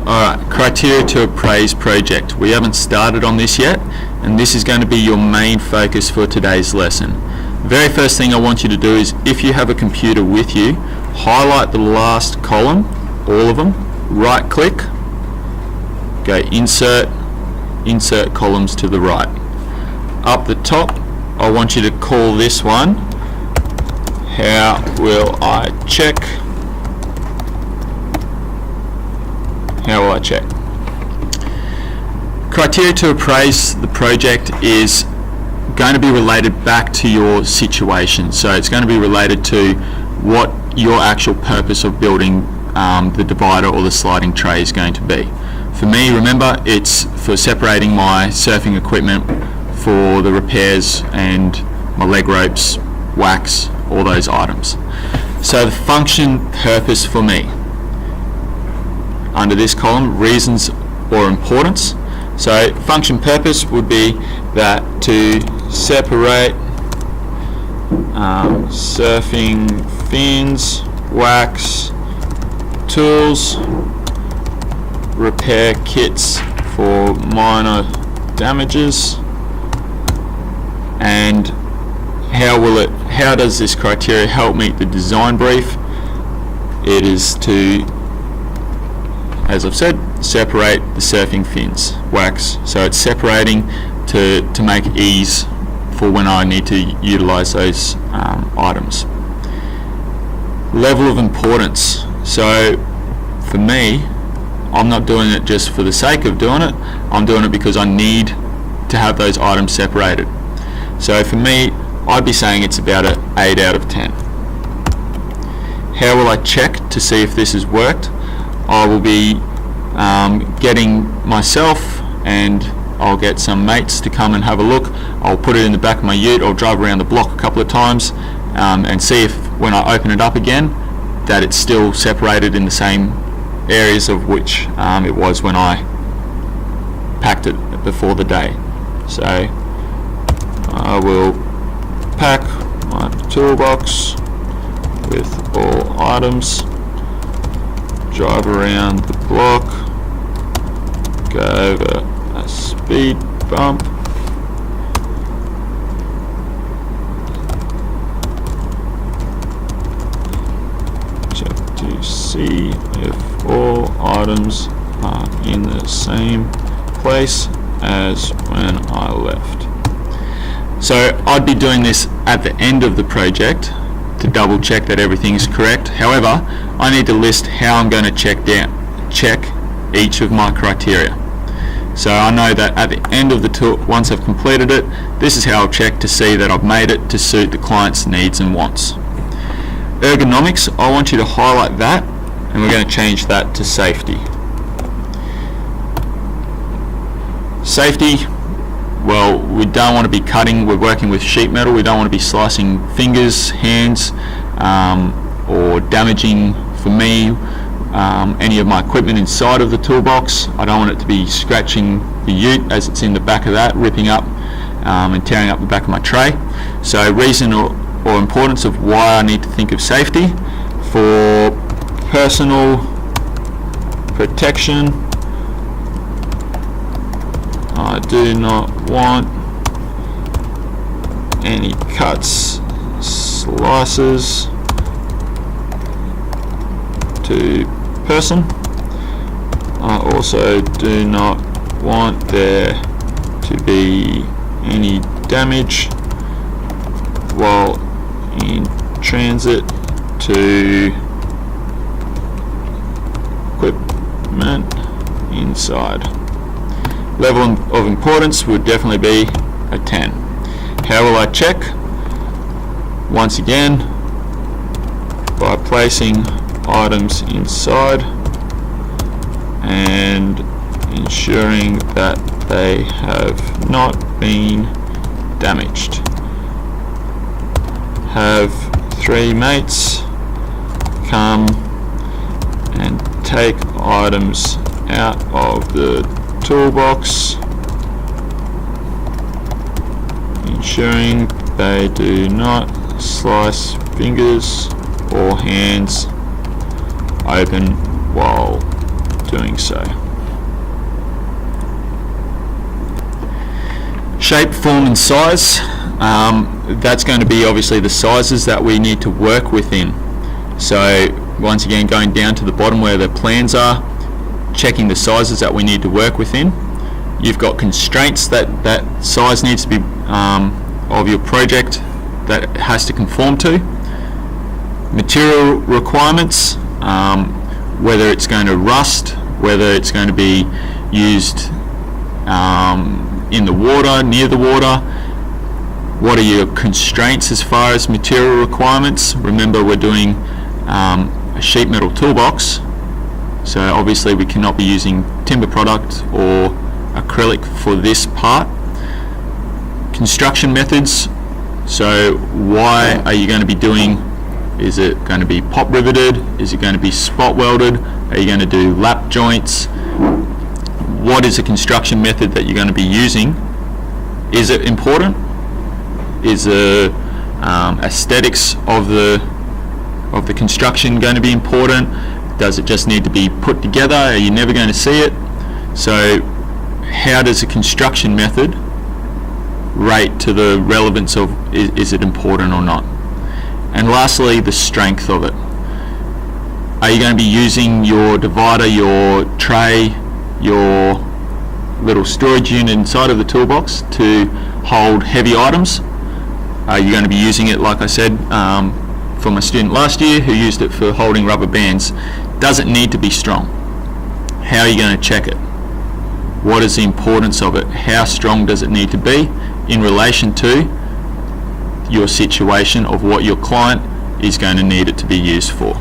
Alright, criteria to appraise project. We haven't started on this yet, and this is going to be your main focus for today's lesson. The very first thing I want you to do is, if you have a computer with you, highlight the last column, all of them, right click, go insert columns to the right. Up the top, I want you to call this one, how will I check? How will I check? Criteria to appraise the project is going to be related back to your situation. So it's going to be related to what your actual purpose of building the divider or the sliding tray is going to be. For me, remember, it's for separating my surfing equipment for the repairs and my leg ropes, wax, all those items. So the function purpose for me, under this column, reasons or importance. So function purpose would be that to separate surfing fins, wax, tools, repair kits for minor damages, and how does this criteria help meet the design brief? It is to, as I've said, separate the surfing fins, wax. So it's separating to make ease for when I need to utilize those items. Level of importance. So for me, I'm not doing it just for the sake of doing it. I'm doing it because I need to have those items separated. So for me, I'd be saying it's about an 8 out of 10. How will I check to see if this has worked? I will be getting myself, and I'll get some mates to come and have a look. I'll put it in the back of my ute, I'll drive around the block a couple of times and see if when I open it up again that it's still separated in the same areas of which it was when I packed it before the day. So I will pack my toolbox with all items, drive around the block, go over a speed bump, check to see if all items are in the same place as when I left. So I'd be doing this at the end of the project to double check that everything is correct. However, I need to list how I'm going to check each of my criteria. So I know that at the end of the tour, once I've completed it, this is how I'll check to see that I've made it to suit the client's needs and wants. Ergonomics, I want you to highlight that, and we're going to change that to safety. Safety, well, we don't want to be cutting, we're working with sheet metal, we don't want to be slicing fingers, hands, or damaging, for me, any of my equipment inside of the toolbox. I don't want it to be scratching the ute as it's in the back of that, ripping up and tearing up the back of my tray. So reason or importance of why I need to think of safety: for personal protection, I do not want any cuts, slices to person. I also do not want there to be any damage while in transit to equipment inside. Level of importance would definitely be a 10. How will I check? Once again, by placing items inside and ensuring that they have not been damaged. Have 3 mates come and take items out of the toolbox, ensuring they do not slice fingers or hands open while doing doing so. Shape, form and size. That's going to be obviously the sizes that we need to work within. So once again, going down to the bottom where the plans are, checking the sizes that we need to work within. You've got constraints that size needs to be of your project that it has to conform to. Material requirements, whether it's going to rust, whether it's going to be used in the water, near the water. What are your constraints as far as material requirements? Remember, we're doing a sheet metal toolbox, so obviously we cannot be using timber product or acrylic for this part. Construction methods, so why are you going to be doing, is it going to be pop riveted, is it going to be spot welded, are you going to do lap joints? What is a construction method that you're going to be using? Is it important? Is the aesthetics of the construction going to be important? Does it just need to be put together? Are you never going to see it? So how does a construction method rate to the relevance of is it important or not? And lastly, the strength of it. Are you going to be using your divider, your tray, your little storage unit inside of the toolbox to hold heavy items? Are you going to be using it, like I said, for my student last year who used it for holding rubber bands? Does it need to be strong? How are you going to check it? What is the importance of it? How strong does it need to be in relation to your situation of what your client is going to need it to be used for?